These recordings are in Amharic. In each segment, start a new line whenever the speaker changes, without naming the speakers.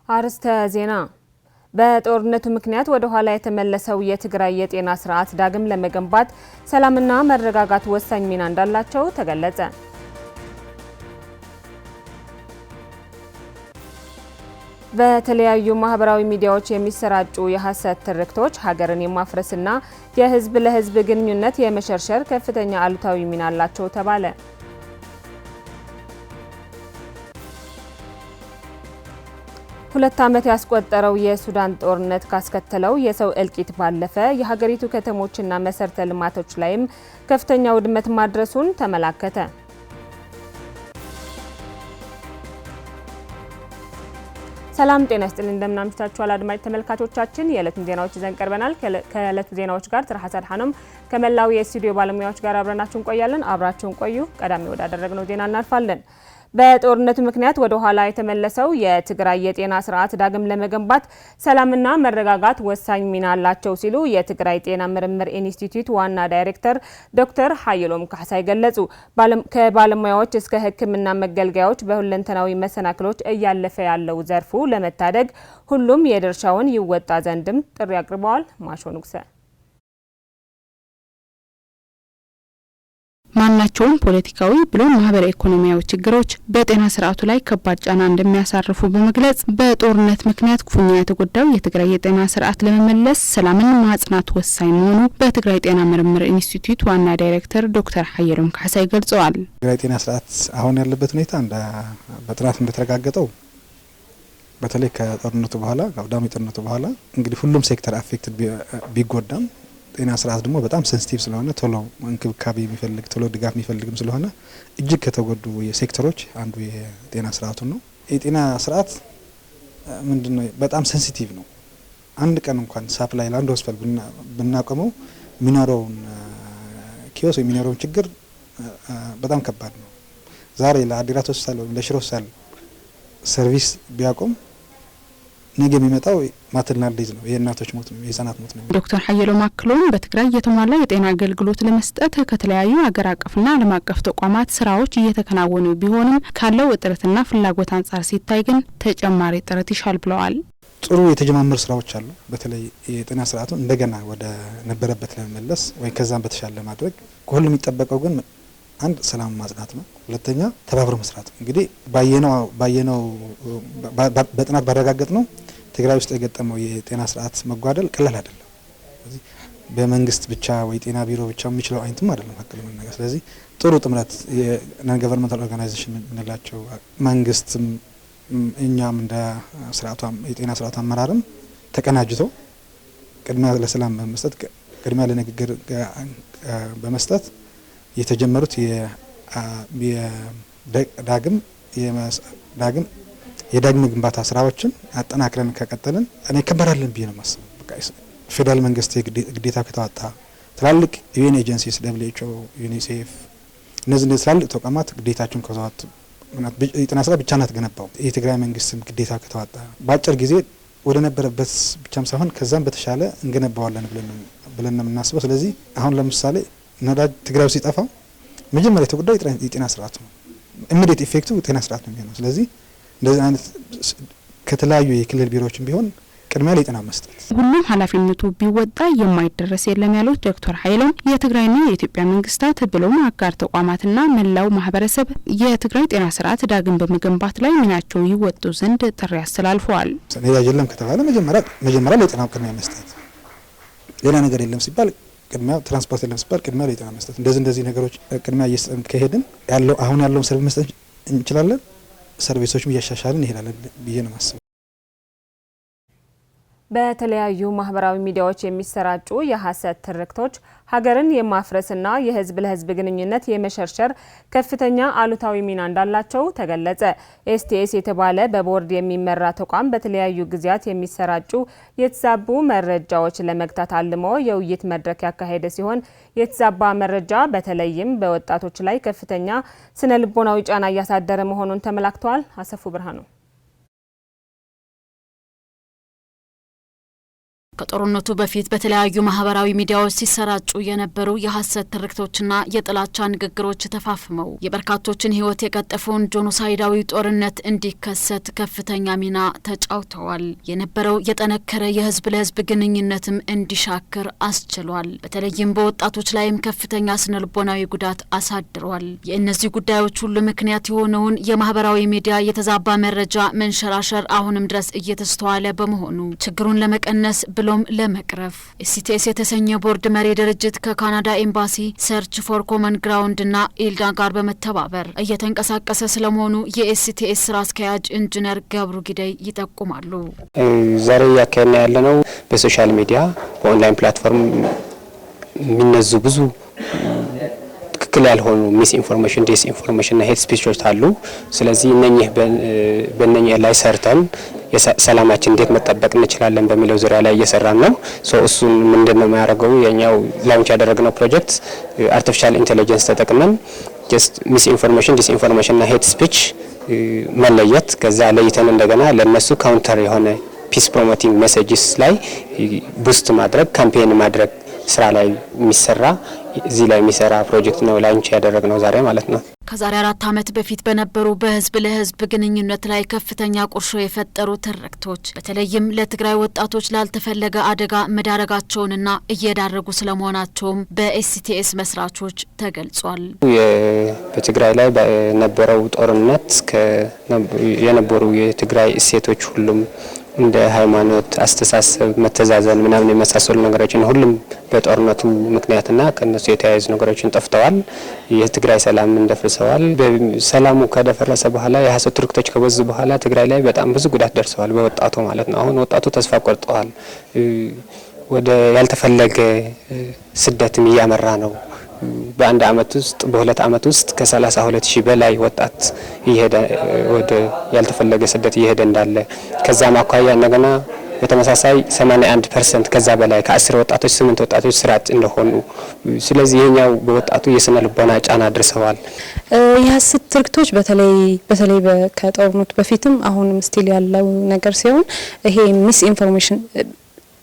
አርስተ ዜና በጦርነቱ ምክንያት ወደ ኋላ የተመለሰው የትግራይ የጤና ስርዓት ዳግም ለመገንባት ሰላምና መረጋጋት ወሳኝ ሚና እንዳላቸው ተገለጸ። በተለያዩ ማህበራዊ ሚዲያዎች የሚሰራጩ የሐሰት ትርክቶች ሀገርን የማፍረስና የህዝብ ለህዝብ ግንኙነት የመሸርሸር ከፍተኛ አሉታዊ ሚና አላቸው ተባለ። ሁለት ዓመት ያስቆጠረው የሱዳን ጦርነት ካስከተለው የሰው እልቂት ባለፈ የሀገሪቱ ከተሞችና መሰረተ ልማቶች ላይም ከፍተኛ ውድመት ማድረሱን ተመላከተ። ሰላም ጤና ይስጥልን እንደምናምሽታችኋል አድማጭ ተመልካቾቻችን የዕለቱን ዜናዎች ይዘን ቀርበናል። ከዕለቱ ዜናዎች ጋር ትራሐሰን ሐኖም ከመላው የስቱዲዮ ባለሙያዎች ጋር አብረናችሁ እንቆያለን። አብራችሁን ቆዩ። ቀዳሚ ወዳደረግነው ዜና እናልፋለን። በጦርነቱ ምክንያት ወደ ኋላ የተመለሰው የትግራይ የጤና ስርዓት ዳግም ለመገንባት ሰላምና መረጋጋት ወሳኝ ሚና አላቸው ሲሉ የትግራይ ጤና ምርምር ኢንስቲትዩት ዋና ዳይሬክተር ዶክተር ሀየሎም ካሕሳይ ገለጹ። ከባለሙያዎች እስከ ሕክምና መገልገያዎች በሁለንተናዊ መሰናክሎች እያለፈ ያለው ዘርፉ ለመታደግ ሁሉም የድርሻውን ይወጣ ዘንድም ጥሪ አቅርበዋል። ማሾ ንጉሰ
ማናቸውም ፖለቲካዊ ብሎም ማህበራዊ ኢኮኖሚያዊ ችግሮች በጤና ስርዓቱ ላይ ከባድ ጫና እንደሚያሳርፉ በመግለጽ በጦርነት ምክንያት ክፉኛ የተጎዳው የትግራይ የጤና ስርዓት ለመመለስ ሰላምን ማጽናት ወሳኝ መሆኑ በትግራይ ጤና ምርምር ኢንስቲትዩት ዋና ዳይሬክተር ዶክተር ሀየሎም ካሕሳይ ገልጸዋል።
ትግራይ ጤና ስርዓት አሁን ያለበት ሁኔታ በጥናት እንደተረጋገጠው በተለይ ከጦርነቱ በኋላ ከአውዳሚ ጦርነቱ በኋላ እንግዲህ ሁሉም ሴክተር አፌክትድ ቢጎዳም ጤና ስርዓት ደግሞ በጣም ሴንሲቲቭ ስለሆነ ቶሎ እንክብካቤ የሚፈልግ ቶሎ ድጋፍ የሚፈልግም ስለሆነ እጅግ ከተጎዱ የሴክተሮች አንዱ የጤና ስርዓቱ ነው። የጤና ስርዓት ምንድነው በጣም ሴንሲቲቭ ነው። አንድ ቀን እንኳን ሳፕላይ ለአንድ ሆስፒታል ብናቆመው የሚኖረውን ኪዮስ የሚኖረውን ችግር በጣም ከባድ ነው። ዛሬ ለአዲራት ሆስፒታል ወይም ለሽረ ሆስፒታል ሰርቪስ ቢያቆም ነገ የሚመጣው ማተርናል ዲዝ ነው፣ የእናቶች ሞት ነው፣ የህፃናት ሞት ነው።
ዶክተር ሀየሎም አክለውም በትግራይ የተሟላ የጤና አገልግሎት ለመስጠት ከተለያዩ ሀገር አቀፍና ዓለም አቀፍ ተቋማት ስራዎች እየተከናወኑ ቢሆንም ካለው እጥረትና ፍላጎት አንጻር ሲታይ ግን ተጨማሪ ጥረት ይሻል ብለዋል።
ጥሩ የተጀማመሩ ስራዎች አሉ። በተለይ የጤና ስርዓቱን እንደገና ወደ ነበረበት ለመመለስ ወይ ከዛም በተሻለ ለማድረግ ከሁሉም የሚጠበቀው ግን አንድ ሰላም ማጽናት ነው። ሁለተኛ ተባብሮ መስራት። እንግዲህ ባየነው በጥናት ባረጋገጥ ነው ትግራይ ውስጥ የገጠመው የጤና ስርዓት መጓደል ቀላል አይደለም። ስለዚህ በመንግስት ብቻ ወይ ጤና ቢሮ ብቻ የሚችለው አይነትም አይደለም ሀክል ነገር። ስለዚህ ጥሩ ጥምረት የናን ገቨርንመንታል ኦርጋናይዜሽን የምንላቸው መንግስትም እኛም እንደ ስርዓቱ የጤና ስርዓቱ አመራርም ተቀናጅቶ ቅድሚያ ለሰላም በመስጠት ቅድሚያ ለንግግር በመስጠት የተጀመሩት የዳግም ግንባታ ስራዎችን አጠናክረን ከቀጠልን እኔ ከበራለን ብዬ ነው ማስበው። በቃ ፌደራል መንግስት ግዴታ ከተዋጣ ትላልቅ ዩኤን ኤጀንሲስ WHO ዩኒሴፍ እነዚህ ትላልቅ ተቋማት ግዴታቸውን ከተዋጡ የጤና ስራ ብቻ ናት ገነባው የትግራይ መንግስትም ግዴታ ከተዋጣ በአጭር ጊዜ ወደ ነበረበት ብቻም ሳይሆን ከዛም በተሻለ እንገነባዋለን ብለን ነው የምናስበው። ስለዚህ አሁን ለምሳሌ ነዳጅ ትግራይ ውስጥ ሲጠፋ መጀመሪያ የተጎዳው የጤና ስርዓት ነው። ኢሚዲየት ኢፌክቱ የጤና ስርዓት ነው የሚሆነው። ስለዚህ እንደዚህ አይነት ከተለያዩ የክልል ቢሮዎችም ቢሆን ቅድሚያ ለጤና መስጠት
ሁሉም ኃላፊነቱ ቢወጣ የማይደረስ የለም ያሉት ዶክተር ሀየሎም የትግራይና የኢትዮጵያ መንግስታት ብሎም አጋር ተቋማትና መላው ማህበረሰብ የትግራይ ጤና ስርዓት ዳግም በመገንባት ላይ ሚናቸው ይወጡ ዘንድ ጥሪ አስተላልፈዋል።
ነዳጅ የለም ከተባለ መጀመሪያ ለጤና ቅድሚያ መስጠት፣ ሌላ ነገር የለም ሲባል ቅድሚያ ትራንስፖርት የለም ሲባል ቅድሚያ ለጤና መስጠት፣ እንደዚህ ነገሮች ቅድሚያ እየሰጠን ከሄድን አሁን ያለውን ሰርቪስ መስጠት እንችላለን። ሰርቪሶችም እያሻሻልን እንሄዳለን ብዬ ነው ማስበው።
በተለያዩ ማህበራዊ ሚዲያዎች የሚሰራጩ የሐሰት ትርክቶች ሀገርን የማፍረስና የህዝብ ለህዝብ ግንኙነት የመሸርሸር ከፍተኛ አሉታዊ ሚና እንዳላቸው ተገለጸ። ኤስቲኤስ የተባለ በቦርድ የሚመራ ተቋም በተለያዩ ጊዜያት የሚሰራጩ የተዛቡ መረጃዎች ለመግታት አልሞ የውይይት መድረክ ያካሄደ ሲሆን የተዛባ መረጃ በተለይም በወጣቶች ላይ ከፍተኛ ስነ ልቦናዊ ጫና እያሳደረ መሆኑን ተመላክቷል። አሰፉ ብርሃኑ
ከጦርነቱ በፊት በተለያዩ ማህበራዊ ሚዲያዎች ሲሰራጩ የነበሩ የሐሰት ትርክቶችና የጥላቻ ንግግሮች ተፋፍመው የበርካቶችን ህይወት የቀጠፈውን ጄኖሳይዳዊ ጦርነት እንዲከሰት ከፍተኛ ሚና ተጫውተዋል። የነበረው የጠነከረ የህዝብ ለህዝብ ግንኙነትም እንዲሻክር አስችሏል። በተለይም በወጣቶች ላይም ከፍተኛ ስነልቦናዊ ጉዳት አሳድሯል። የእነዚህ ጉዳዮች ሁሉ ምክንያት የሆነውን የማህበራዊ ሚዲያ የተዛባ መረጃ መንሸራሸር አሁንም ድረስ እየተስተዋለ በመሆኑ ችግሩን ለመቀነስ ብሎም ለመቅረፍ ኤስሲቲኤስ የተሰኘ ቦርድ መሪ ድርጅት ከካናዳ ኤምባሲ ሰርች ፎር ኮመን ግራውንድ እና ኢልጋ ጋር በመተባበር እየተንቀሳቀሰ ስለመሆኑ የኤስሲቲኤስ ስራ አስኪያጅ ኢንጂነር ገብሩ ጊደይ ይጠቁማሉ።
ዛሬ ያከና ያለነው በሶሻል ሚዲያ በኦንላይን ፕላትፎርም የሚነዙ ብዙ ትክክል ያልሆኑ ሚስ ኢንፎርሜሽን ዲስ ኢንፎርሜሽን እና ሄት ስፒቾች አሉ። ስለዚህ እነኚህ በእነኚህ ላይ ሰርተን ሰላማችን እንዴት መጠበቅ እንችላለን በሚለው ዙሪያ ላይ እየሰራን ነው። እሱን ምንድነው የሚያደርገው የኛው ላውንች ያደረግነው ፕሮጀክት አርቲፊሻል ኢንተለጀንስ ተጠቅመን ጀስት ሚስ ኢንፎርሜሽን ዲስ ኢንፎርሜሽን እና ሄት ስፒች መለየት ከዛ ለይተን እንደገና ለነሱ ካውንተር የሆነ ፒስ ፕሮሞቲንግ ሜሴጅስ ላይ ቡስት ማድረግ ካምፔን ማድረግ ስራ ላይ የሚሰራ እዚህ ላይ የሚሰራ ፕሮጀክት ነው ላንች ያደረግነው ዛሬ ማለት ነው።
ከዛሬ 4 ዓመት በፊት በነበሩ በህዝብ ለህዝብ ግንኙነት ላይ ከፍተኛ ቁርሾ የፈጠሩ ትርክቶች በተለይም ለትግራይ ወጣቶች ላልተፈለገ አደጋ መዳረጋቸውንና እየዳረጉ ስለመሆናቸውም በኤስሲቲኤስ መስራቾች ተገልጿል።
በትግራይ ላይ በነበረው ጦርነት የነበሩ የትግራይ እሴቶች ሁሉም እንደ ሃይማኖት አስተሳሰብ መተዛዘን ምናምን የመሳሰሉ ነገሮችን ሁሉም በጦርነቱ ምክንያትና ከነሱ የተያያዙ ነገሮችን ጠፍተዋል። የትግራይ ሰላም እንደፈሰዋል። በሰላሙ ከደፈረሰ በኋላ የሐሰት ትርክቶች ከበዙ በኋላ ትግራይ ላይ በጣም ብዙ ጉዳት ደርሰዋል በወጣቱ ማለት ነው። አሁን ወጣቱ ተስፋ ቆርጠዋል። ወደ ያልተፈለገ ስደትም እያመራ ነው። በአንድ አመት ውስጥ በሁለት አመት ውስጥ ከ32,000 በላይ ወጣት ይሄደ ወደ ያልተፈለገ ስደት ይሄደ እንዳለ ከዛም አኳያ እንደገና በተመሳሳይ 81% ከዛ በላይ ከ10 ወጣቶች 8 ወጣቶች ስራጭ እንደሆኑ ስለዚህ ይሄኛው በወጣቱ የስነ ልቦና ጫና አድርሰዋል።
የሐሰት ትርክቶች በተለይ ከጦርነቱ በፊትም አሁንም ስቲል ያለው ነገር ሲሆን ይሄ ሚስ ኢንፎርሜሽን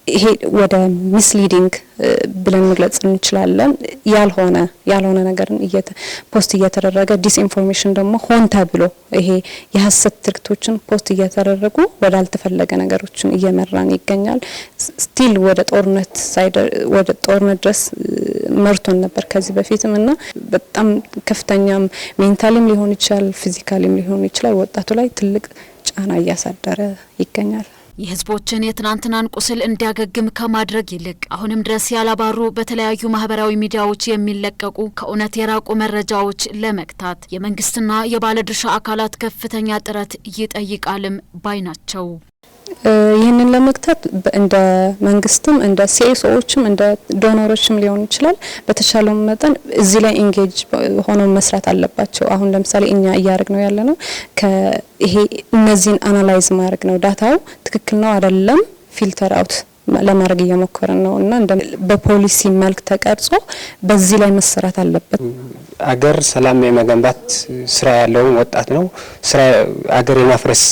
ይሄ ወደ ሚስሊዲንግ ብለን መግለጽ እንችላለን። ያልሆነ ነገርን ፖስት እየተደረገ ዲስኢንፎርሜሽን ደግሞ ሆን ተብሎ ይሄ የሐሰት ትርክቶችን ፖስት እየተደረጉ ወደ አልተፈለገ ነገሮችን እየመራን ይገኛል። ስቲል ወደ ጦርነት ድረስ መርቶን ነበር ከዚህ በፊትም እና በጣም ከፍተኛም ሜንታሊም ሊሆን ይችላል ፊዚካሊም ሊሆን ይችላል ወጣቱ ላይ ትልቅ ጫና እያሳደረ ይገኛል።
የህዝቦችን የትናንትናን ቁስል እንዲያገግም ከማድረግ ይልቅ አሁንም ድረስ ያላባሩ በተለያዩ ማህበራዊ ሚዲያዎች የሚለቀቁ ከእውነት የራቁ መረጃዎች ለመግታት የመንግስትና የባለድርሻ አካላት ከፍተኛ ጥረት ይጠይቃልም ባይ ናቸው።
ይህንን ለመግታት እንደ መንግስትም እንደ ሲኤስኦዎችም እንደ ዶኖሮችም ሊሆን ይችላል በተሻለው መጠን እዚህ ላይ ኢንጌጅ ሆኖ መስራት አለባቸው። አሁን ለምሳሌ እኛ እያደረግነው ያለነው ይሄ እነዚህን አናላይዝ ማድረግ ነው። ዳታው ትክክል ነው አይደለም ፊልተር አውት ለማድረግ እየሞከረን ነው እና በፖሊሲ መልክ ተቀርጾ በዚህ ላይ መሰራት አለበት።
አገር ሰላም የመገንባት ስራ ያለው ወጣት ነው። ስራ አገር የማፍረስ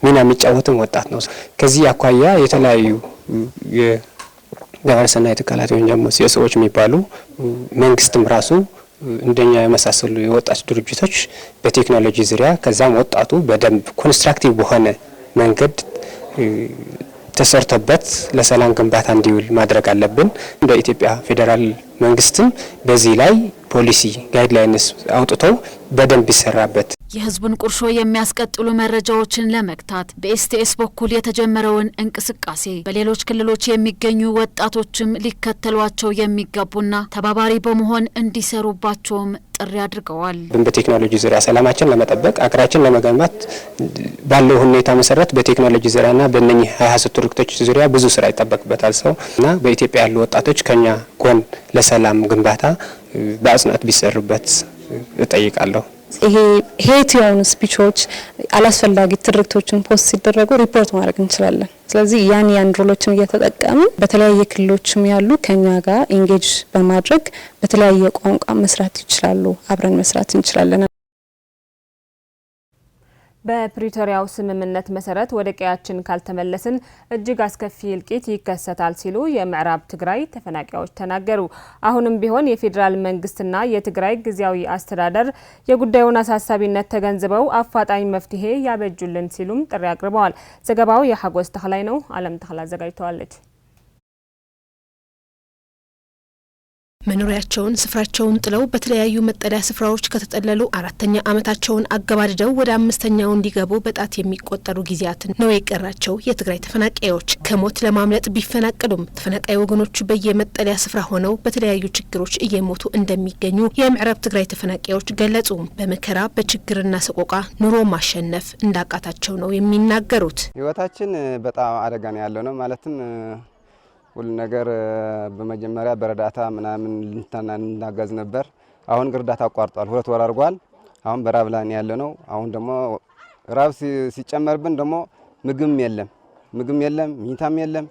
ሚና የሚጫወትም ወጣት ነው። ከዚህ አኳያ የተለያዩ የጋርሰና የተካላት ወንጀል ሲያሰዎች የሚባሉ መንግስትም ራሱ እንደኛ የመሳሰሉ የወጣት ድርጅቶች በቴክኖሎጂ ዙሪያ ከዛም ወጣቱ በደንብ ኮንስትራክቲቭ በሆነ መንገድ ተሰርቶበት ለሰላም ግንባታ እንዲውል ማድረግ አለብን። እንደ ኢትዮጵያ ፌደራል መንግስትም በዚህ ላይ ፖሊሲ ጋይድላይንስ አውጥተው በደንብ ይሰራበት።
የህዝቡን ቁርሾ የሚያስቀጥሉ መረጃዎችን ለመግታት በኤስቲኤስ በኩል የተጀመረውን እንቅስቃሴ በሌሎች ክልሎች የሚገኙ ወጣቶችም ሊከተሏቸው የሚገቡና ተባባሪ በመሆን እንዲሰሩባቸውም ጥሪ አድርገዋል።
በቴክኖሎጂ ዙሪያ ሰላማችን ለመጠበቅ አገራችን ለመገንባት ባለው ሁኔታ መሰረት በቴክኖሎጂ ዙሪያና በእነኚህ የሐሰት ትርክቶች ዙሪያ ብዙ ስራ ይጠበቅበታል እና በኢትዮጵያ ያሉ ወጣቶች ከኛ ጎን ለሰላም ግንባታ በአጽንኦት ቢሰሩበት እጠይቃለሁ።
ይሄ ሄት የሆኑ ስፒቾች አላስፈላጊ ትርክቶችን ፖስት ሲደረጉ ሪፖርት ማድረግ እንችላለን። ስለዚህ ያን ሮሎችን እየተጠቀምን በተለያየ ክልሎችም ያሉ ከኛ ጋር ኢንጌጅ በማድረግ በተለያየ ቋንቋ መስራት ይችላሉ። አብረን መስራት እንችላለን።
በፕሪቶሪያው ስምምነት መሰረት ወደ ቀያችን ካልተመለስን እጅግ አስከፊ እልቂት ይከሰታል ሲሉ የምዕራብ ትግራይ ተፈናቃዮች ተናገሩ። አሁንም ቢሆን የፌዴራል መንግስትና የትግራይ ጊዜያዊ አስተዳደር የጉዳዩን አሳሳቢነት ተገንዝበው አፋጣኝ መፍትሄ ያበጁልን ሲሉም ጥሪ አቅርበዋል። ዘገባው የሐጎስ ተክላይ ነው። አለም ተክላ አዘጋጅተዋለች።
መኖሪያቸውን ስፍራቸውን ጥለው በተለያዩ መጠለያ ስፍራዎች ከተጠለሉ አራተኛ ዓመታቸውን አገባድደው ወደ አምስተኛው እንዲገቡ በጣት የሚቆጠሩ ጊዜያትን ነው የቀራቸው የትግራይ ተፈናቃዮች። ከሞት ለማምለጥ ቢፈናቀሉም ተፈናቃይ ወገኖቹ በየመጠለያ ስፍራ ሆነው በተለያዩ ችግሮች እየሞቱ እንደሚገኙ የምዕራብ ትግራይ ተፈናቃዮች ገለጹ። በመከራ በችግርና ሰቆቃ ኑሮ ማሸነፍ እንዳቃታቸው ነው የሚናገሩት።
ህይወታችን በጣም አደጋ ነው ያለው ነው ማለትም ሁሉ ነገር በመጀመሪያ በረዳታ ምናምን ልንታናገዝ ነበር። አሁን እርዳታ አቋርጧል። 2 ወር አድርጓል። አሁን በራብ ላይ ያለ ነው። አሁን ደግሞ ራብ ሲጨመርብን ደግሞ ምግብም የለም፣ መኝታም የለም፣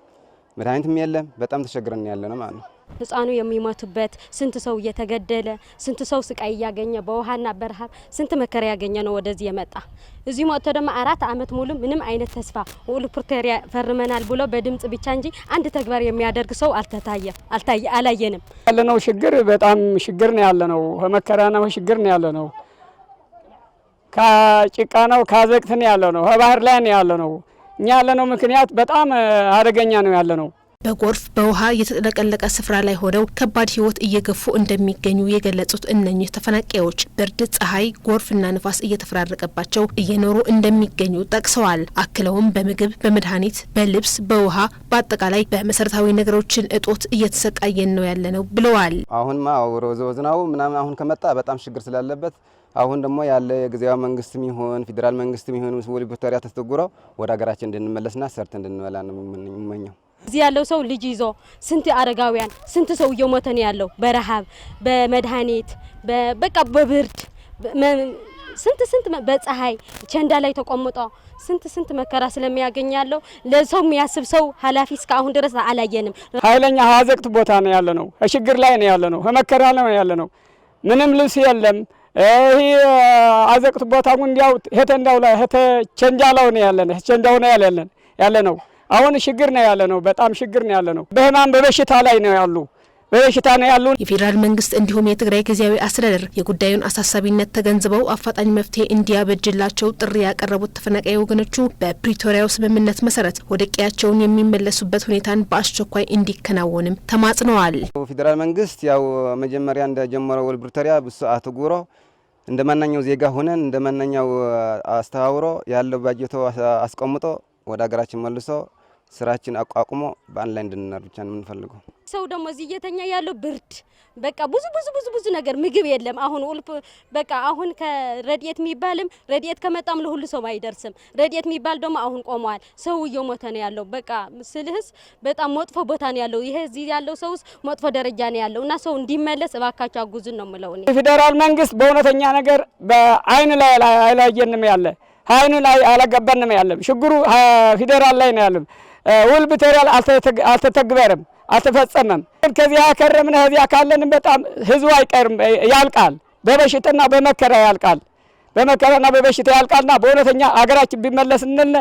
መድኃኒትም የለም። በጣም ተቸግረን ያለ ነው ማለት ነው።
ህፃኑ የሚሞቱበት ስንት ሰው እየተገደለ ስንት ሰው ስቃይ ያገኘ በውሃና በረሃብ ስንት መከራ ያገኘ ነው ወደዚህ የመጣ። እዚህ መጥቶ ደግሞ 4 ዓመት ሙሉ ምንም አይነት ተስፋ ፕሪቶሪያ ፈርመናል ብሎ በድምጽ ብቻ እንጂ አንድ ተግባር የሚያደርግ ሰው አላየንም።
ያለነው ችግር በጣም ችግር ነው ያለነው። መከራ ነው ችግር ነው ያለነው። ከጭቃ ነው ካዘቅት ነው ያለነው። ባህር ላይ ነው ያለነው። እኛ ያለነው ምክንያት በጣም አደገኛ ነው ያለነው።
በጎርፍ በውሃ የተጠለቀለቀ ስፍራ ላይ ሆነው ከባድ ህይወት እየገፉ እንደሚገኙ የገለጹት እነኚህ ተፈናቃዮች ብርድ፣ ፀሐይ፣ ጎርፍና ንፋስ እየተፈራረቀባቸው እየኖሩ እንደሚገኙ ጠቅሰዋል። አክለውም በምግብ፣ በመድኃኒት፣ በልብስ፣ በውሃ በአጠቃላይ በመሰረታዊ ነገሮችን እጦት እየተሰቃየን ነው ያለነው ብለዋል።
አሁንማ ዝናቡ ምናምን አሁን ከመጣ በጣም ችግር ስላለበት አሁን ደግሞ ያለ የጊዜያዊ መንግስትም ይሁን ፌዴራል መንግስትም ይሁን ወደ ፕሪቶሪያ ተስተጉረው ወደ ሀገራችን እንድንመለስና ሰርተ እንድንበላ ነው የምመኘው።
እዚህ ያለው ሰው ልጅ ይዞ ስንት አረጋውያን ስንት ሰው እየሞተ ነው ያለው በረሃብ በመድኃኒት በቃ በብርድ ስንት በፀሐይ ቸንዳ ላይ ተቆምጦ ስንት መከራ ስለሚያገኝ ያለው ለሰው የሚያስብ ሰው ኃላፊ እስካሁን ድረስ አላየንም።
ኃይለኛ ሀዘቅት ቦታ ነው ያለ ነው። ችግር ላይ ነው ያለ ነው። መከራ ላይ ነው ያለ ነው። ምንም ልብስ የለም። ይሄ አዘቅት ቦታ እንዲያው ሄተንዳው ላይ ሄተ ቸንጃላው ነው ያለ ነው። አሁን ችግር ነው ያለ ነው። በጣም ችግር ነው ያለ ነው። በህማም በበሽታ ላይ ነው ያሉ።
የፌዴራል መንግስት እንዲሁም የትግራይ ጊዜያዊ አስተዳደር የጉዳዩን አሳሳቢነት ተገንዝበው አፋጣኝ መፍትሄ እንዲያበጅላቸው ጥሪ ያቀረቡት ተፈናቃይ ወገኖቹ በፕሪቶሪያው ስምምነት መሰረት ወደ ቀያቸውን የሚመለሱበት ሁኔታን በአስቸኳይ እንዲከናወንም ተማጽነዋል።
ፌዴራል መንግስት ያው መጀመሪያ እንደጀመረው ወደ ፕሪቶሪያ ብስአት ጉሮ እንደማንኛው ዜጋ ሆነን እንደማንኛው አስተዋውሮ ያለው ባጀቶ አስቀምጦ ወደ ሀገራችን መልሶ ስራችን አቋቁሞ በአንድ ላይ እንድንኖር ብቻ ነው የምንፈልገው።
ሰው ደግሞ እዚህ እየተኛ ያለው ብርድ በቃ ብዙ ነገር ምግብ የለም። አሁን በቃ አሁን ከረድኤት የሚባልም ረድኤት ከመጣም ለሁሉ ሰው አይደርስም። ረድኤት የሚባል ደግሞ አሁን ቆመዋል። ሰው እየሞተ ነው ያለው። በቃ ስልህስ በጣም መጥፎ ቦታ ነው ያለው። ይሄ እዚህ ያለው ሰውስ መጥፎ ደረጃ ነው ያለው እና ሰው እንዲመለስ እባካችሁ አጉዙን ነው የምለው እኔ።
ፌዴራል መንግስት በእውነተኛ ነገር በአይን ላይ አላየንም ያለ አይኑ ላይ አላገባንም ያለ ችግሩ ፌዴራል ላይ ነው ያለው። ውል ፕሪቶሪያ አልተተግበረም አልተፈጸመም። ከዚያ ከረምን ከዚያ ካለን በጣም ህዝቡ አይቀርም ያልቃል። በበሽታና በመከራ ያልቃል። በመከራና በበሽታ ያልቃልና በእውነተኛ አገራችን ቢመለስልን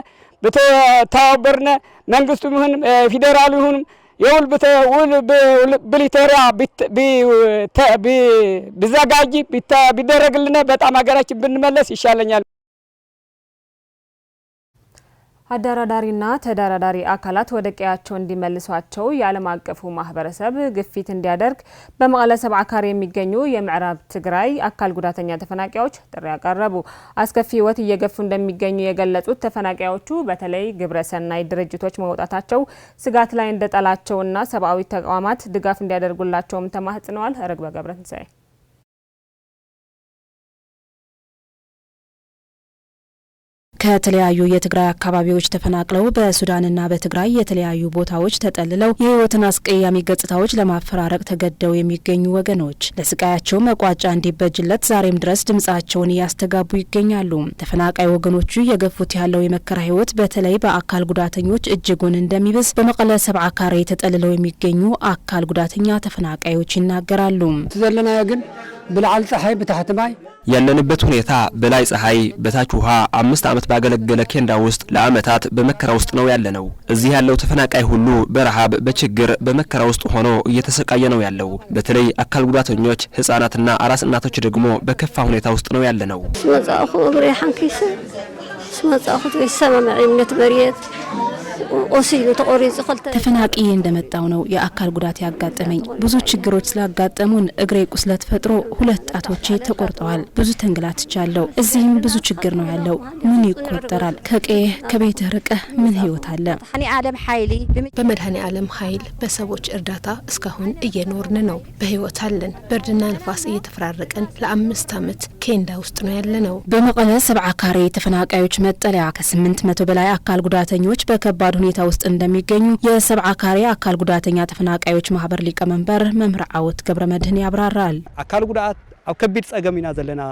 ብተባበርነ መንግስቱም ይሁን ፌዴራሉ ይሁን የውል ፕሪቶሪያ ቢዘጋጅ ቢደረግልን በጣም አገራችን ብንመለስ ይሻለኛል።
አደራዳሪና ተደራዳሪ አካላት ወደ ቀያቸው እንዲመልሷቸው የዓለም አቀፉ ማህበረሰብ ግፊት እንዲያደርግ በመቀለ ሰብዓ ካሬ የሚገኙ የምዕራብ ትግራይ አካል ጉዳተኛ ተፈናቃዮች ጥሪ ያቀረቡ። አስከፊ ህይወት እየገፉ እንደሚገኙ የገለጹት ተፈናቃዮቹ በተለይ ግብረ ሰናይ ድርጅቶች መውጣታቸው ስጋት ላይ እንደጣላቸውና ሰብአዊ ተቋማት ድጋፍ እንዲያደርጉላቸውም ተማጽነዋል። ረግበ ገብረትንሳኤ
ከተለያዩ የትግራይ አካባቢዎች ተፈናቅለው በሱዳንና በትግራይ የተለያዩ ቦታዎች ተጠልለው የህይወትን አስቀያሚ ገጽታዎች ለማፈራረቅ ተገደው የሚገኙ ወገኖች ለስቃያቸው መቋጫ እንዲበጅለት ዛሬም ድረስ ድምጻቸውን እያስተጋቡ ይገኛሉ። ተፈናቃይ ወገኖቹ የገፉት ያለው የመከራ ህይወት በተለይ በአካል ጉዳተኞች እጅጉን እንደሚብስ በመቀለ ሰብዓ ካሬ ተጠልለው የሚገኙ አካል ጉዳተኛ ተፈናቃዮች ይናገራሉ።
ተዘለና ግን ብልዓል ፀሐይ በታሕቲ ማይ ያለንበት ሁኔታ በላይ ፀሐይ በታች ውሃ 5 ዓመት ባገለገለ ኬንዳ ውስጥ ለአመታት በመከራ ውስጥ ነው ያለነው። እዚህ ያለው ተፈናቃይ ሁሉ በረሃብ በችግር በመከራ ውስጥ ሆኖ እየተሰቃየ ነው ያለው። በተለይ አካል ጉዳተኞች ህፃናትና አራስ እናቶች ደግሞ በከፋ ሁኔታ ውስጥ ነው ያለነው።
ስመጻኹ እግሬ ሓንኪስ ስመጻኹ ተሰማማዒነት መሪት
ተፈናቅዬ እንደመጣው ነው የአካል ጉዳት ያጋጠመኝ። ብዙ ችግሮች ስላጋጠሙን እግሬ ቁስለት ፈጥሮ 2 ጣቶቼ ተቆርጠዋል። ብዙ ተንግላትቻለሁ። እዚህም ብዙ ችግር ነው ያለው። ምን ይቆጠራል? ከቀዬ ከቤት ርቀህ ምን ህይወት አለ?
በመድኃኔ ዓለም ኃይል በሰዎች እርዳታ እስካሁን እየኖርን ነው። በህይወት አለን። ብርድና ንፋስ እየተፈራረቀን ለ5 ዓመት ኬንዳ ውስጥ ነው ያለነው።
በመቀለ 70 ካሬ ተፈናቃዮች መጠለያ ከ800 በላይ አካል ጉዳተኞች በከባድ ሁኔታ ውስጥ እንደሚገኙ የ70 ካሬ አካል ጉዳተኛ ተፈናቃዮች ማህበር ሊቀመንበር መምህር ዓወት ገብረመድህን ያብራራል።
አካል ጉዳት አው ከቢድ ጸገሚና ዘለና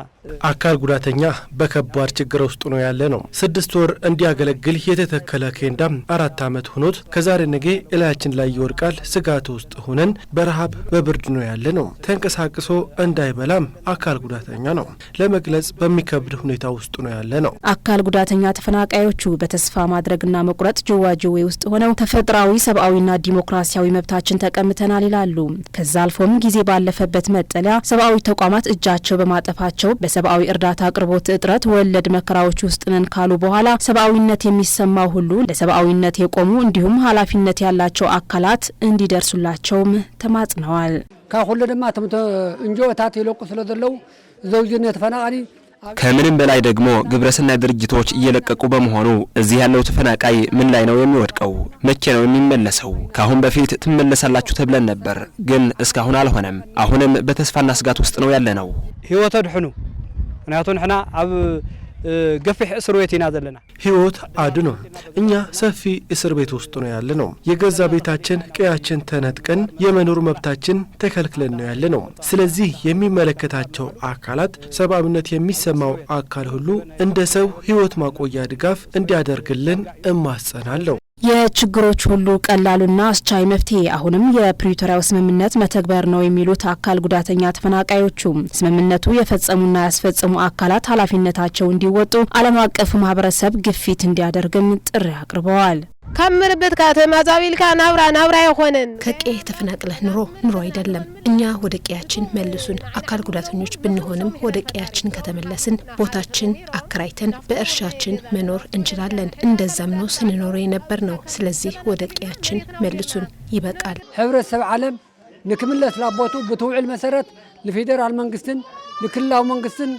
አካል ጉዳተኛ በከባድ ችግር ውስጥ ነው ያለ ነው። 6 ወር እንዲያገለግል የተተከለ ኬንዳ 4 ዓመት ሆኖት ከዛሬ ነገ እላያችን ላይ ይወርቃል ስጋት ውስጥ ሆነን በረሃብ በብርድ ነው ያለ ነው። ተንቀሳቅሶ እንዳይበላም አካል ጉዳተኛ ነው ለመግለጽ በሚከብድ ሁኔታ ውስጥ ነው ያለ ነው።
አካል ጉዳተኛ ተፈናቃዮቹ በተስፋ ማድረግና መቁረጥ ጅዋጅዌ ውስጥ ሆነው ተፈጥሯዊ ሰብአዊና ዲሞክራሲያዊ መብታችን ተቀምተናል ይላሉ። ከዛ አልፎም ጊዜ ባለፈበት መጠለያ ሰብአዊ ተቋማት እጃቸው በማጠፋቸው በሰብአዊ እርዳታ አቅርቦት እጥረት ወለድ መከራዎች ውስጥ ነን ካሉ በኋላ ሰብአዊነት የሚሰማው ሁሉ ለሰብአዊነት የቆሙ እንዲሁም ኃላፊነት ያላቸው አካላት እንዲደርሱላቸውም ተማጽነዋል።
ካሁሉ ድማ ተምቶ እንጆታት ይለቁ ስለዘለው ዘውጅነት ፈናቃኒ
ከምንም በላይ ደግሞ ግብረሰናይ ድርጅቶች እየለቀቁ በመሆኑ እዚህ ያለው ተፈናቃይ ምን ላይ ነው የሚወድቀው? መቼ ነው የሚመለሰው? ካሁን በፊት ትመለሳላችሁ ተብለን ነበር፣ ግን እስካሁን አልሆነም። አሁንም በተስፋና ስጋት ውስጥ ነው ያለነው።
ህይወት አድሕኑ ምክንያቱም ንሕና ኣብ ገፊሕ እስር ቤት ኢና ዘለና
ህይወት አድኖ እኛ ሰፊ እስር ቤት ውስጥ ነው ያለ ነው። የገዛ ቤታችን ቀያችን ተነጥቀን የመኖር መብታችን ተከልክለን ነው ያለ ነው። ስለዚህ የሚመለከታቸው አካላት ሰብአዊነት የሚሰማው አካል ሁሉ እንደ ሰው ህይወት ማቆያ ድጋፍ እንዲያደርግልን እማጸናለሁ።
የችግሮች ሁሉ ቀላሉና አስቻይ መፍትሄ አሁንም የፕሪቶሪያው ስምምነት መተግበር ነው የሚሉት አካል ጉዳተኛ ተፈናቃዮቹ ስምምነቱ የፈጸሙና ያስፈጸሙ አካላት ኃላፊነታቸው እንዲወጡ ዓለም አቀፉ ማህበረሰብ ግፊት እንዲያደርግም ጥሪ አቅርበዋል።
ከምርበት ከተማ ዛቢልካ ናብራ ይሆነን ከቄ ተፈናቅለህ ኑሮ አይደለም። እኛ ወደ ቀያችን መልሱን። አካል ጉዳተኞች ብንሆንም ወደ ቀያችን ከተመለስን ቦታችን አከራይተን በእርሻችን መኖር እንችላለን። እንደዛም ነው ስንኖር የነበር ነው። ስለዚህ ወደ ቀያችን መልሱን። ይበቃል።
ህብረተሰብ ዓለም ንክምለት ላቦቱ በተውዕል መሰረት ለፌደራል መንግስትን ለክልላው መንግስትን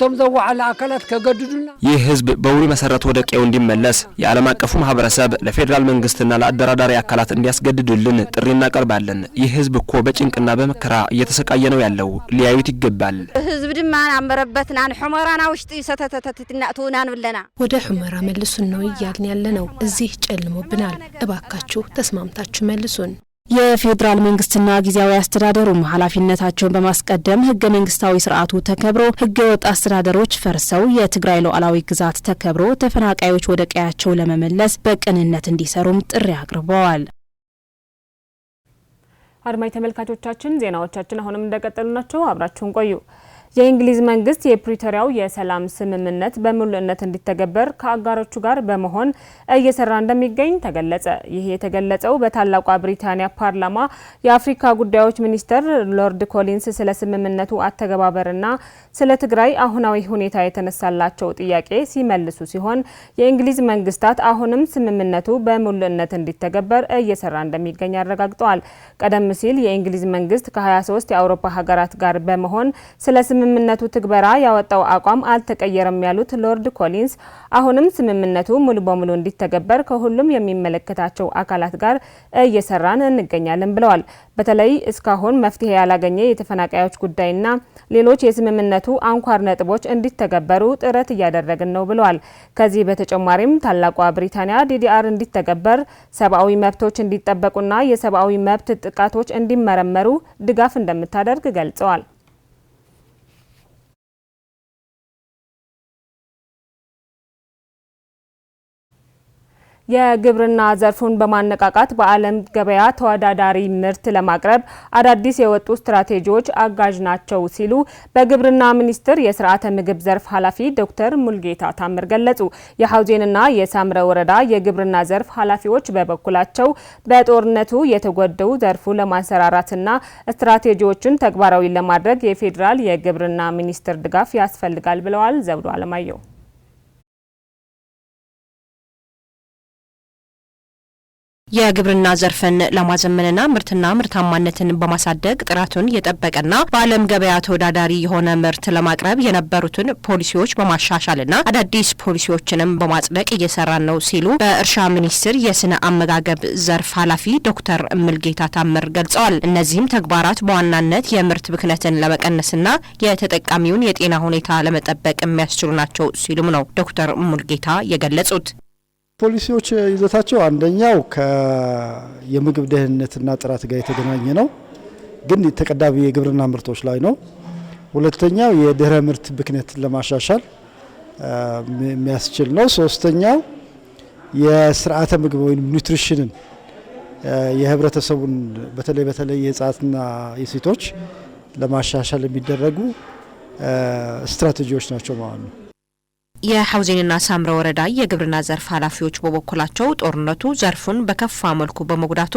ተምዘዋዓላ አካላት ከገድዱና
ይህ ህዝብ በውል መሰረት ወደ ቀዬው እንዲመለስ የዓለም አቀፉ ማህበረሰብ ለፌደራል መንግስትና ለአደራዳሪ አካላት እንዲያስገድዱልን ጥሪ እናቀርባለን። ይህ ህዝብ እኮ በጭንቅና በመከራ እየተሰቃየ ነው ያለው፣ ሊያዩት ይገባል።
ህዝብ ድማ አመረበትና ሑመራና ውሽጢ ሰተተተትናቱና ንብለና
ወደ ሑመራ መልሱን ነው እያልን ያለነው። እዚህ ጨልሞብናል። እባካችሁ ተስማምታችሁ መልሱን።
የፌዴራል መንግስትና ጊዜያዊ አስተዳደሩም ኃላፊነታቸውን በማስቀደም ህገ መንግስታዊ ስርዓቱ ተከብሮ ህገ ወጥ አስተዳደሮች ፈርሰው የትግራይ ሉዓላዊ ግዛት ተከብሮ ተፈናቃዮች ወደ ቀያቸው ለመመለስ በቅንነት እንዲሰሩም ጥሪ አቅርበዋል።
አድማጭ ተመልካቾቻችን ዜናዎቻችን አሁንም እንደቀጠሉ ናቸው። አብራችሁን ቆዩ። የእንግሊዝ መንግስት የፕሪቶሪያው የሰላም ስምምነት በሙሉነት እንዲተገበር ከአጋሮቹ ጋር በመሆን እየሰራ እንደሚገኝ ተገለጸ። ይህ የተገለጸው በታላቋ ብሪታንያ ፓርላማ የአፍሪካ ጉዳዮች ሚኒስተር ሎርድ ኮሊንስ ስለ ስምምነቱ አተገባበርና ስለ ትግራይ አሁናዊ ሁኔታ የተነሳላቸው ጥያቄ ሲመልሱ ሲሆን የእንግሊዝ መንግስታት አሁንም ስምምነቱ በሙሉነት እንዲተገበር እየሰራ እንደሚገኝ አረጋግጠዋል። ቀደም ሲል የእንግሊዝ መንግስት ከ23 የአውሮፓ ሀገራት ጋር በመሆን ስለ ስምምነቱ ትግበራ ያወጣው አቋም አልተቀየረም ያሉት ሎርድ ኮሊንስ አሁንም ስምምነቱ ሙሉ በሙሉ እንዲተገበር ከሁሉም የሚመለከታቸው አካላት ጋር እየሰራን እንገኛለን ብለዋል። በተለይ እስካሁን መፍትሄ ያላገኘ የተፈናቃዮች ጉዳይና ሌሎች የስምምነቱ አንኳር ነጥቦች እንዲተገበሩ ጥረት እያደረግን ነው ብለዋል። ከዚህ በተጨማሪም ታላቋ ብሪታንያ ዲዲአር እንዲተገበር፣ ሰብአዊ መብቶች እንዲጠበቁና የሰብአዊ መብት ጥቃቶች እንዲመረመሩ ድጋፍ እንደምታደርግ ገልጸዋል። የግብርና ዘርፉን በማነቃቃት በዓለም ገበያ ተወዳዳሪ ምርት ለማቅረብ አዳዲስ የወጡ ስትራቴጂዎች አጋዥ ናቸው ሲሉ በግብርና ሚኒስቴር የስርዓተ ምግብ ዘርፍ ኃላፊ ዶክተር ሙልጌታ ታምር ገለጹ። የሐውዜንና የሳምረ ወረዳ የግብርና ዘርፍ ኃላፊዎች በበኩላቸው በጦርነቱ የተጎዱ ዘርፉ ለማንሰራራትና ስትራቴጂዎችን ተግባራዊ ለማድረግ የፌዴራል የግብርና ሚኒስቴር ድጋፍ ያስፈልጋል ብለዋል። ዘውዱ አለማየሁ
የግብርና ዘርፍን ለማዘመንና ምርትና ምርታማነትን በማሳደግ ጥራቱን የጠበቀና በዓለም ገበያ ተወዳዳሪ የሆነ ምርት ለማቅረብ የነበሩትን ፖሊሲዎች በማሻሻልና አዳዲስ ፖሊሲዎችንም በማጽደቅ እየሰራን ነው ሲሉ በእርሻ ሚኒስቴር የስነ አመጋገብ ዘርፍ ኃላፊ ዶክተር ሙልጌታ ታምር ገልጸዋል። እነዚህም ተግባራት በዋናነት የምርት ብክነትን ለመቀነስና የተጠቃሚውን የጤና ሁኔታ ለመጠበቅ የሚያስችሉ ናቸው ሲሉም ነው ዶክተር ሙልጌታ የገለጹት።
ፖሊሲዎች ይዘታቸው አንደኛው የምግብ ደህንነትና ጥራት ጋር የተገናኘ ነው፣ ግን ተቀዳሚ የግብርና ምርቶች ላይ ነው። ሁለተኛው የድህረ ምርት ብክነትን ለማሻሻል የሚያስችል ነው። ሶስተኛው የስርዓተ ምግብ ወይም ኒውትሪሽንን የህብረተሰቡን በተለይ የህፃናትና የሴቶች ለማሻሻል የሚደረጉ ስትራቴጂዎች ናቸው ማለት ነው።
የሐውዜንና ሳምረ ወረዳ የግብርና ዘርፍ ኃላፊዎች በበኩላቸው ጦርነቱ ዘርፉን በከፋ መልኩ በመጉዳቱ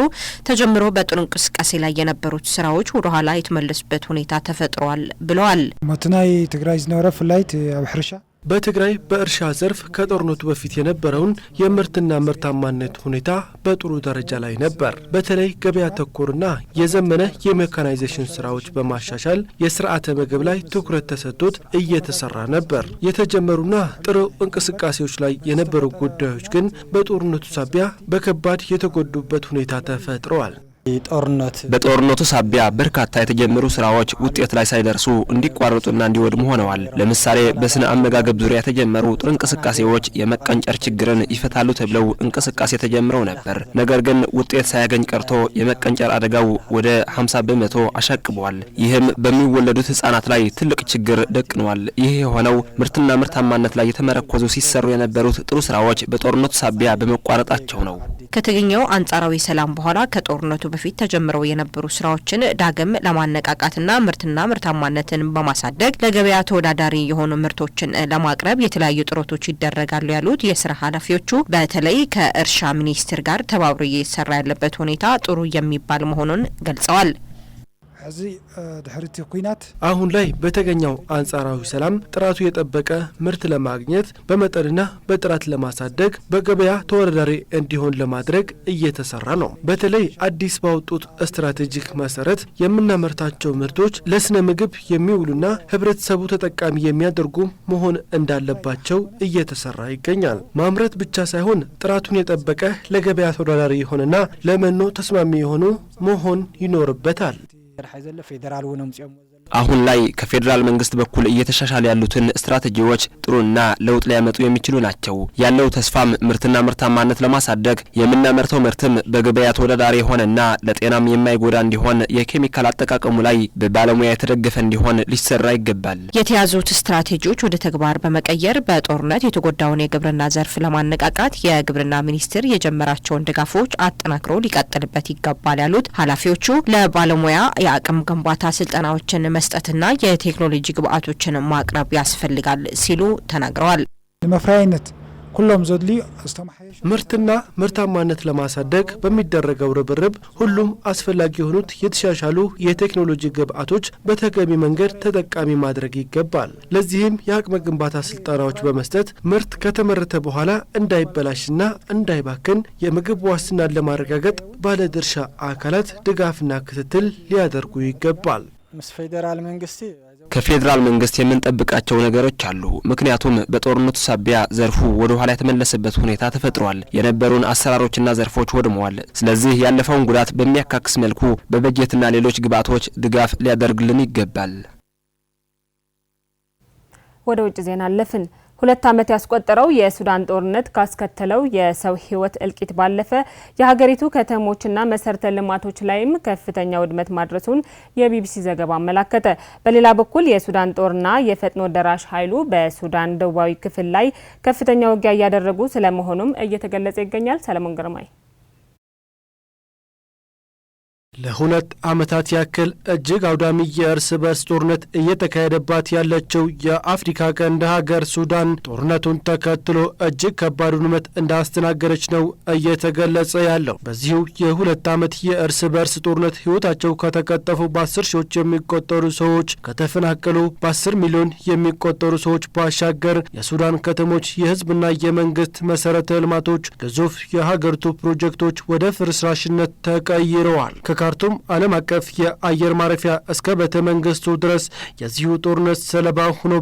ተጀምሮ በጥሩ እንቅስቃሴ ላይ የነበሩት ስራዎች ወደ ኋላ የተመለሱበት ሁኔታ ተፈጥሯል ብለዋል።
ማትናይ ትግራይ ዝነበረ ፍላይት ኣብ ሕርሻ
በትግራይ በእርሻ ዘርፍ ከጦርነቱ በፊት የነበረውን የምርትና ምርታማነት ሁኔታ በጥሩ ደረጃ ላይ ነበር። በተለይ ገበያ ተኮርና የዘመነ የሜካናይዜሽን ስራዎች በማሻሻል የስርዓተ ምግብ ላይ ትኩረት ተሰጥቶት እየተሰራ ነበር። የተጀመሩና ጥሩ እንቅስቃሴዎች ላይ የነበሩ ጉዳዮች ግን በጦርነቱ ሳቢያ በከባድ የተጎዱበት ሁኔታ ተፈጥረዋል።
በጦርነቱ ሳቢያ በርካታ የተጀመሩ ስራዎች ውጤት ላይ ሳይደርሱ እንዲቋረጡና እንዲወድሙ ሆነዋል። ለምሳሌ በስነ አመጋገብ ዙሪያ የተጀመሩ ጥሩ እንቅስቃሴዎች የመቀንጨር ችግርን ይፈታሉ ተብለው እንቅስቃሴ ተጀምረው ነበር። ነገር ግን ውጤት ሳያገኝ ቀርቶ የመቀንጨር አደጋው ወደ 50% አሻቅቧል። ይህም በሚወለዱት ህጻናት ላይ ትልቅ ችግር ደቅኗል። ይህ የሆነው ምርትና ምርታማነት ላይ የተመረኮዙ ሲሰሩ የነበሩት ጥሩ ስራዎች በጦርነቱ ሳቢያ በመቋረጣቸው ነው።
ከተገኘው አንጻራዊ ሰላም በኋላ ከጦርነቱ በፊት ተጀምረው የነበሩ ስራዎችን ዳግም ለማነቃቃትና ምርትና ምርታማነትን በማሳደግ ለገበያ ተወዳዳሪ የሆኑ ምርቶችን ለማቅረብ የተለያዩ ጥረቶች ይደረጋሉ ያሉት የስራ ኃላፊዎቹ በተለይ ከእርሻ ሚኒስቴር ጋር ተባብሮ እየሰራ ያለበት ሁኔታ ጥሩ የሚባል መሆኑን ገልጸዋል።
አሁን ላይ በተገኘው አንጻራዊ ሰላም ጥራቱ የጠበቀ ምርት ለማግኘት በመጠንና በጥራት ለማሳደግ በገበያ ተወዳዳሪ እንዲሆን ለማድረግ እየተሰራ ነው። በተለይ አዲስ ባወጡት ስትራቴጂክ መሰረት የምናመርታቸው ምርቶች ለስነ ምግብ የሚውሉና ህብረተሰቡ ተጠቃሚ የሚያደርጉ መሆን እንዳለባቸው እየተሰራ ይገኛል። ማምረት ብቻ ሳይሆን ጥራቱን የጠበቀ ለገበያ ተወዳዳሪ የሆነና ለመኖ ተስማሚ የሆኑ መሆን ይኖርበታል።
አሁን ላይ ከፌዴራል መንግስት በኩል እየተሻሻሉ ያሉትን ስትራቴጂዎች ጥሩና ለውጥ ሊያመጡ የሚችሉ ናቸው። ያለው ተስፋም ምርትና ምርታማነት ለማሳደግ የምናመርተው ምርትም በገበያ ተወዳዳሪ የሆነና ለጤናም የማይጎዳ እንዲሆን የኬሚካል አጠቃቀሙ ላይ በባለሙያ የተደገፈ እንዲሆን ሊሰራ ይገባል።
የተያዙት ስትራቴጂዎች ወደ ተግባር በመቀየር በጦርነት የተጎዳውን የግብርና ዘርፍ ለማነቃቃት የግብርና ሚኒስቴር የጀመራቸውን ድጋፎች አጠናክሮ ሊቀጥልበት ይገባል ያሉት ኃላፊዎቹ ለባለሙያ የአቅም ግንባታ ስልጠናዎችን መስጠትና የቴክኖሎጂ ግብአቶችን ማቅረብ ያስፈልጋል ሲሉ ተናግረዋል።
ለመፍራይነት ሁሉም ዘድሊ
ምርትና ምርታማነት ለማሳደግ በሚደረገው ርብርብ ሁሉም አስፈላጊ የሆኑት የተሻሻሉ የቴክኖሎጂ ግብአቶች በተገቢ መንገድ ተጠቃሚ ማድረግ ይገባል። ለዚህም የአቅም ግንባታ ስልጠናዎች በመስጠት ምርት ከተመረተ በኋላ እንዳይበላሽና እንዳይባክን የምግብ ዋስትናን ለማረጋገጥ ባለድርሻ አካላት ድጋፍና ክትትል ሊያደርጉ ይገባል።
ከፌዴራል መንግስት የምንጠብቃቸው ነገሮች አሉ። ምክንያቱም በጦርነቱ ሳቢያ ዘርፉ ወደ ኋላ የተመለሰበት ሁኔታ ተፈጥሯል። የነበሩን አሰራሮችና ዘርፎች ወድመዋል። ስለዚህ ያለፈውን ጉዳት በሚያካክስ መልኩ በበጀትና ሌሎች ግብአቶች ድጋፍ ሊያደርግልን ይገባል።
ወደ ውጭ ዜና አለፍን። 2 ዓመት ያስቆጠረው የሱዳን ጦርነት ካስከተለው የሰው ሕይወት እልቂት ባለፈ የሀገሪቱ ከተሞችና መሰረተ ልማቶች ላይም ከፍተኛ ውድመት ማድረሱን የቢቢሲ ዘገባ አመላከተ። በሌላ በኩል የሱዳን ጦርና የፈጥኖ ደራሽ ኃይሉ በሱዳን ደቡባዊ ክፍል ላይ ከፍተኛ ውጊያ እያደረጉ ስለመሆኑም እየተገለጸ ይገኛል። ሰለሞን ግርማይ
ለሁለት ዓመታት ያክል እጅግ አውዳሚ የእርስ በርስ ጦርነት እየተካሄደባት ያለችው የአፍሪካ ቀንድ ሀገር ሱዳን ጦርነቱን ተከትሎ እጅግ ከባድ ውድመት እንዳስተናገረች ነው እየተገለጸ ያለው። በዚሁ የ2 ዓመት የእርስ በርስ ጦርነት ሕይወታቸው ከተቀጠፉ በ10 ሺዎች የሚቆጠሩ ሰዎች ከተፈናቀሉ በ10 ሚሊዮን የሚቆጠሩ ሰዎች ባሻገር የሱዳን ከተሞች የህዝብና የመንግስት መሰረተ ልማቶች ግዙፍ የሀገሪቱ ፕሮጀክቶች ወደ ፍርስራሽነት ተቀይረዋል። ካርቱም ዓለም አቀፍ የአየር ማረፊያ እስከ ቤተ መንግስቱ ድረስ የዚሁ ጦርነት ሰለባ ሆኖ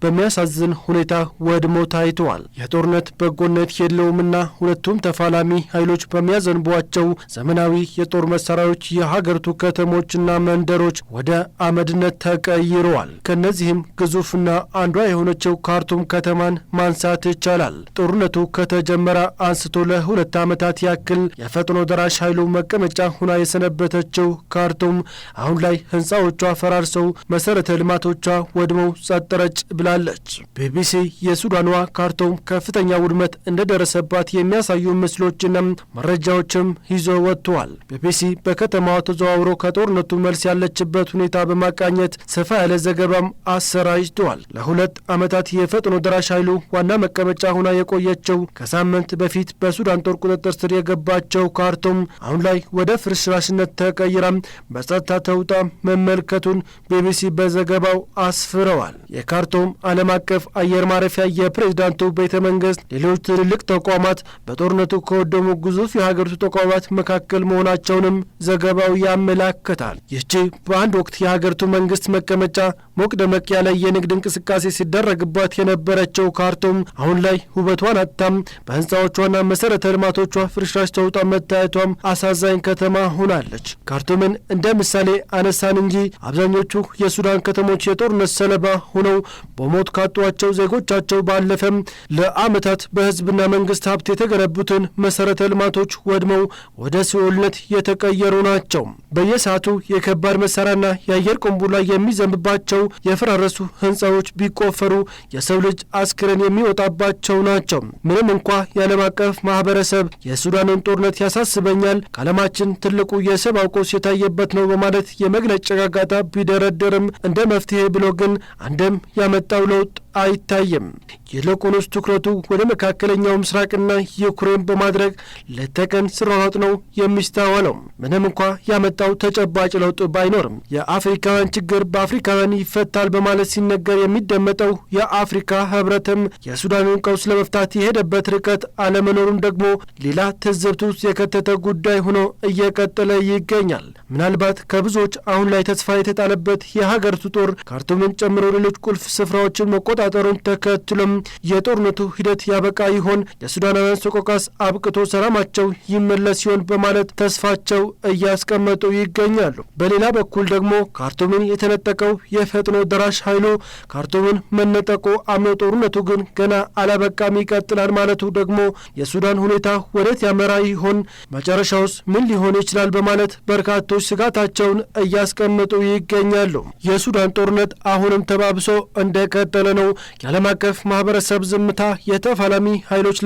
በሚያሳዝን ሁኔታ ወድሞ ታይተዋል። የጦርነት በጎነት የለውምና ሁለቱም ተፋላሚ ኃይሎች በሚያዘንቧቸው ዘመናዊ የጦር መሳሪያዎች የሀገሪቱ ከተሞችና መንደሮች ወደ አመድነት ተቀይረዋል። ከነዚህም ግዙፍና አንዷ የሆነችው ካርቱም ከተማን ማንሳት ይቻላል። ጦርነቱ ከተጀመረ አንስቶ ለ2 ዓመታት ያክል የፈጥኖ ደራሽ ኃይሉ መቀመጫ ሆና የሰነበተችው ካርቱም አሁን ላይ ህንፃዎቿ ፈራርሰው መሰረተ ልማቶቿ ወድመው ጸጥ ረጭ ብላለች። ቢቢሲ የሱዳኗ ካርቱም ከፍተኛ ውድመት እንደደረሰባት የሚያሳዩ ምስሎችና መረጃዎችም ይዞ ወጥቷል። ቢቢሲ በከተማዋ ተዘዋውሮ ከጦርነቱ መልስ ያለችበት ሁኔታ በማቃኘት ሰፋ ያለ ዘገባም አሰራጭቷል። ለ2 ዓመታት የፈጥኖ ደራሽ ኃይሉ ዋና መቀመጫ ሆና የቆየችው ከሳምንት በፊት በሱዳን ጦር ቁጥጥር ስር የገባቸው ካርቱም አሁን ላይ ወደ ፍርስራሽነት ተቀይራ በጸጥታ ተውጣ መመልከቱን ቢቢሲ በዘገባው አስፍረዋል። የካርቱም ዓለም አቀፍ አየር ማረፊያ፣ የፕሬዝዳንቱ ቤተ መንግስት፣ ሌሎች ትልልቅ ተቋማት በጦርነቱ ከወደሙ ግዙፍ የሀገሪቱ ተቋማት መካከል መሆናቸውንም ዘገባው ያመላክታል። ይህች በአንድ ወቅት የሀገሪቱ መንግስት መቀመጫ ሞቅ ደመቅ ያለ የንግድ እንቅስቃሴ ሲደረግባት የነበረችው ካርቱም አሁን ላይ ውበቷን አጥታም በህንፃዎቿና መሰረተ ልማቶቿ ፍርስራሽ ተውጣ መታየቷም አሳዛኝ ከተማ ሆናለች። ካርቱምን እንደ ምሳሌ አነሳን እንጂ አብዛኞቹ የሱዳን ከተሞች የጦርነት ሰለባ ሆነው በሞት ካጧቸው ዜጎቻቸው ባለፈም ለዓመታት በህዝብና መንግስት ሀብት የተገነቡትን መሰረተ ልማቶች ወድመው ወደ ሲኦልነት የተቀየሩ ናቸው። በየሰዓቱ የከባድ መሳሪያና የአየር ቅንቡላ የሚዘንብባቸው የፈራረሱ ህንፃዎች ቢቆፈሩ የሰው ልጅ አስክሬን የሚወጣባቸው ናቸው። ምንም እንኳ የዓለም አቀፍ ማህበረሰብ የሱዳንን ጦርነት ያሳስበኛል፣ ከዓለማችን ትልቁ የሰብአዊ ቀውስ የታየበት ነው በማለት የመግለጫ ጋጋታ ቢደረደርም እንደ መፍትሄ ብሎ ግን አንድም ያመጣው ለውጥ አይታይም። ይልቁንስ ትኩረቱ ወደ መካከለኛው ምስራቅና ዩክሬን በማድረግ ለተቀን ስራራት ነው የሚስተዋለው። ምንም እንኳ ያመጣው ተጨባጭ ለውጥ ባይኖርም የአፍሪካውያን ችግር በአፍሪካውያን ይፈታል በማለት ሲነገር የሚደመጠው የአፍሪካ ህብረትም የሱዳንን ቀውስ ለመፍታት የሄደበት ርቀት አለመኖሩን ደግሞ ሌላ ትዝብት ውስጥ የከተተ ጉዳይ ሆኖ እየቀጠለ ይገኛል። ምናልባት ከብዙዎች አሁን ላይ ተስፋ የተጣለበት የሀገሪቱ ጦር ካርቱምን ጨምሮ ሌሎች ቁልፍ ስፍራዎችን መቆጣጠሩን ተከትሎም የጦርነቱ ሂደት ያበቃ ይሆን? የሱዳናውያን ሰቆቃስ አብቅቶ ሰላማቸው ይመለስ ይሆን? በማለት ተስፋቸው እያስቀመጡ ይገኛሉ። በሌላ በኩል ደግሞ ካርቱምን የተነጠቀው የፈጥኖ ደራሽ ኃይሉ ካርቱምን መነጠቁ አምኖ ጦርነቱ ግን ገና አላበቃም ይቀጥላል ማለቱ ደግሞ የሱዳን ሁኔታ ወዴት ያመራ ይሆን? መጨረሻውስ ምን ሊሆን ይችላል? በማለት በርካቶች ስጋታቸውን እያስቀመጡ ይገኛሉ። የሱዳን ጦርነት አሁንም ተባብሶ እንደቀጠለ ነው። የዓለም አቀፍ ማህበረሰብ ዝምታ፣ የተፋላሚ ኃይሎች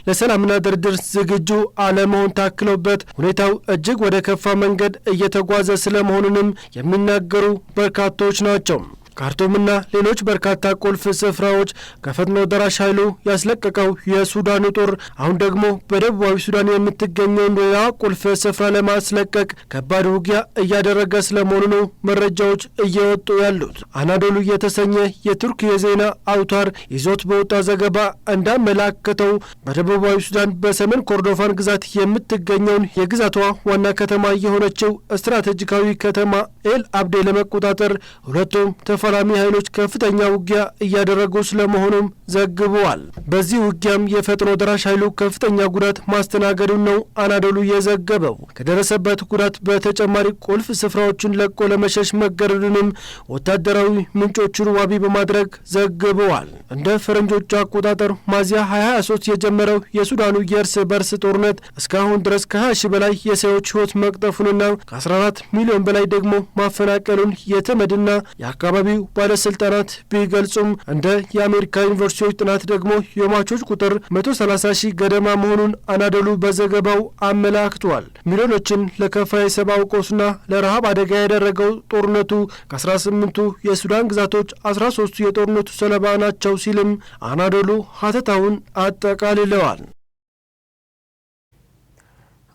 ለሰላምና ድርድር ዝግጁ አለመሆን ታክሎበት ሁኔታው እጅግ ወደ ከፋ መንገድ እየተጓዘ ስለመሆኑንም የሚናገሩ በርካቶች ናቸው። ካርቱምና ሌሎች በርካታ ቁልፍ ስፍራዎች ከፈጥኖ ደራሽ ኃይሉ ያስለቀቀው የሱዳኑ ጦር አሁን ደግሞ በደቡባዊ ሱዳን የምትገኘውን ሌላ ቁልፍ ስፍራ ለማስለቀቅ ከባድ ውጊያ እያደረገ ስለመሆኑ ነው መረጃዎች እየወጡ ያሉት። አናዶሉ የተሰኘ የቱርክ የዜና አውታር ይዞት በወጣ ዘገባ እንዳመላከተው በደቡባዊ ሱዳን በሰሜን ኮርዶፋን ግዛት የምትገኘውን የግዛቷ ዋና ከተማ የሆነችው ስትራቴጂካዊ ከተማ ኤል አብዴ ለመቆጣጠር ሁለቱም ተፋላሚ ኃይሎች ከፍተኛ ውጊያ እያደረጉ ስለመሆኑም ዘግቧል። በዚህ ውጊያም የፈጥኖ ደራሽ ኃይሉ ከፍተኛ ጉዳት ማስተናገዱን ነው አናዶሉ የዘገበው። ከደረሰበት ጉዳት በተጨማሪ ቁልፍ ስፍራዎችን ለቆ ለመሸሽ መገደዱንም ወታደራዊ ምንጮቹን ዋቢ በማድረግ ዘግበዋል። እንደ ፈረንጆች አቆጣጠር ሚያዝያ 2023 የጀመረው የሱዳኑ የእርስ በርስ ጦርነት እስካሁን ድረስ ከ20 ሺህ በላይ የሰዎች ሕይወት መቅጠፉንና ከ14 ሚሊዮን በላይ ደግሞ ማፈናቀሉን የተመድና የአካባቢው ባለስልጣናት ቢገልጹም እንደ የአሜሪካ ዩኒቨርሲቲዎች ጥናት ደግሞ የሟቾች ቁጥር 130 ሺህ ገደማ መሆኑን አናዶሉ በዘገባው አመላክቷል። ሚሊዮኖችን ለከፋ የሰብአዊ ቀውስና ለረሃብ አደጋ ያደረገው ጦርነቱ ከ18ቱ የሱዳን ግዛቶች 13ቱ የጦርነቱ ሰለባ ናቸው ሲልም አናዶሉ ሀተታውን አጠቃልለዋል።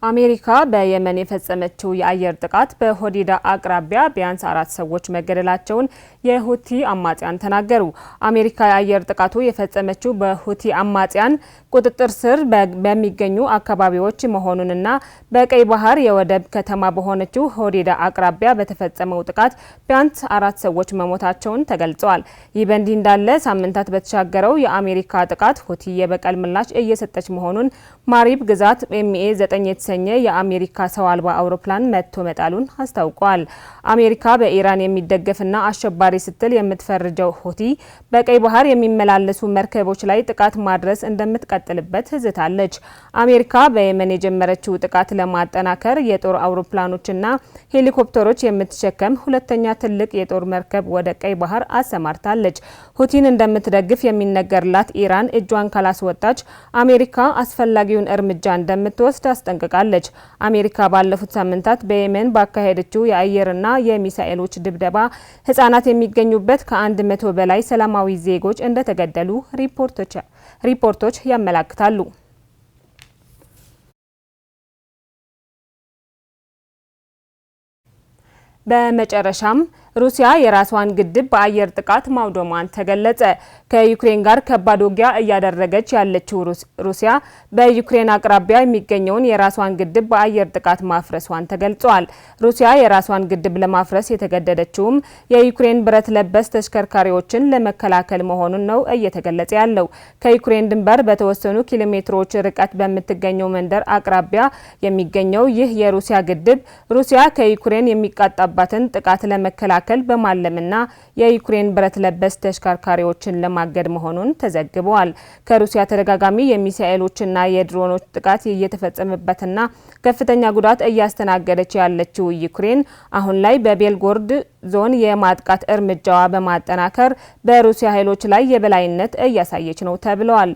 አሜሪካ በየመን የፈጸመችው የአየር ጥቃት በሆዲዳ አቅራቢያ ቢያንስ 4 ሰዎች መገደላቸውን የሁቲ አማጽያን ተናገሩ። አሜሪካ የአየር ጥቃቱ የፈጸመችው በሁቲ አማጽያን ቁጥጥር ስር በሚገኙ አካባቢዎች መሆኑንና በቀይ ባህር የወደብ ከተማ በሆነችው ሆዲዳ አቅራቢያ በተፈጸመው ጥቃት ቢያንስ 4 ሰዎች መሞታቸውን ተገልጸዋል። ይህ በእንዲህ እንዳለ ሳምንታት በተሻገረው የአሜሪካ ጥቃት ሁቲ የበቀል ምላሽ እየሰጠች መሆኑን ማሪብ ግዛት ኤምኤ 9 የተሰኘ የአሜሪካ ሰው አልባ አውሮፕላን መጥቶ መጣሉን አስታውቋል። አሜሪካ በኢራን የሚደገፍና አሸባሪ ስትል የምትፈርጀው ሁቲ በቀይ ባህር የሚመላለሱ መርከቦች ላይ ጥቃት ማድረስ እንደምትቀጥልበት ዝታለች። አሜሪካ በየመን የጀመረችው ጥቃት ለማጠናከር የጦር አውሮፕላኖችና ሄሊኮፕተሮች የምትሸከም ሁለተኛ ትልቅ የጦር መርከብ ወደ ቀይ ባህር አሰማርታለች። ሁቲን እንደምትደግፍ የሚነገርላት ኢራን እጇን ካላስወጣች አሜሪካ አስፈላጊውን እርምጃ እንደምትወስድ አስጠንቅቃለች። አሜሪካ ባለፉት ሳምንታት በየመን ባካሄደችው የአየርና የሚሳኤሎች ድብደባ ህጻናት የሚገኙበት ከ100 በላይ ሰላማዊ ዜጎች እንደተገደሉ ሪፖርቶች ያመለክታሉ። በመጨረሻም ሩሲያ የራስዋን ግድብ በአየር ጥቃት ማውደሟን ተገለጸ። ከዩክሬን ጋር ከባድ ውጊያ እያደረገች ያለችው ሩሲያ በዩክሬን አቅራቢያ የሚገኘውን የራስዋን ግድብ በአየር ጥቃት ማፍረሷን ተገልጿል። ሩሲያ የራስዋን ግድብ ለማፍረስ የተገደደችውም የዩክሬን ብረት ለበስ ተሽከርካሪዎችን ለመከላከል መሆኑን ነው እየተገለጸ ያለው። ከዩክሬን ድንበር በተወሰኑ ኪሎ ሜትሮች ርቀት በምትገኘው መንደር አቅራቢያ የሚገኘው ይህ የሩሲያ ግድብ ሩሲያ ከዩክሬን የሚቃጣባትን ጥቃት ለመከላከል በማለምና የዩክሬን ብረት ለበስ ተሽከርካሪዎችን ለማገድ መሆኑን ተዘግቧል። ከሩሲያ ተደጋጋሚ የሚሳኤሎችና የድሮኖች ጥቃት እየተፈጸመበትና ከፍተኛ ጉዳት እያስተናገደች ያለችው ዩክሬን አሁን ላይ በቤልጎሮድ ዞን የማጥቃት እርምጃዋ በማጠናከር በሩሲያ ኃይሎች ላይ የበላይነት እያሳየች ነው ተብለዋል።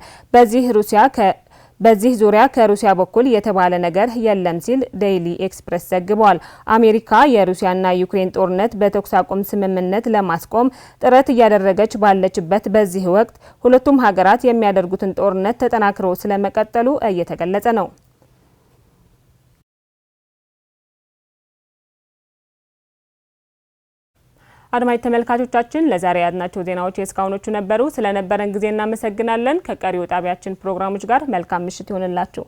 በዚህ ዙሪያ ከሩሲያ በኩል የተባለ ነገር የለም ሲል ዴይሊ ኤክስፕረስ ዘግቧል። አሜሪካ የሩሲያና ዩክሬን ጦርነት በተኩስ አቁም ስምምነት ለማስቆም ጥረት እያደረገች ባለችበት በዚህ ወቅት ሁለቱም ሀገራት የሚያደርጉትን ጦርነት ተጠናክሮ ስለመቀጠሉ እየተገለጸ ነው። አድማጭ ተመልካቾቻችን ለዛሬ ያድናቸው ዜናዎች የእስካሁኖቹ ነበሩ። ስለነበረን ጊዜ እናመሰግናለን። ከቀሪው ጣቢያችን ፕሮግራሞች ጋር መልካም ምሽት ይሆንላችሁ።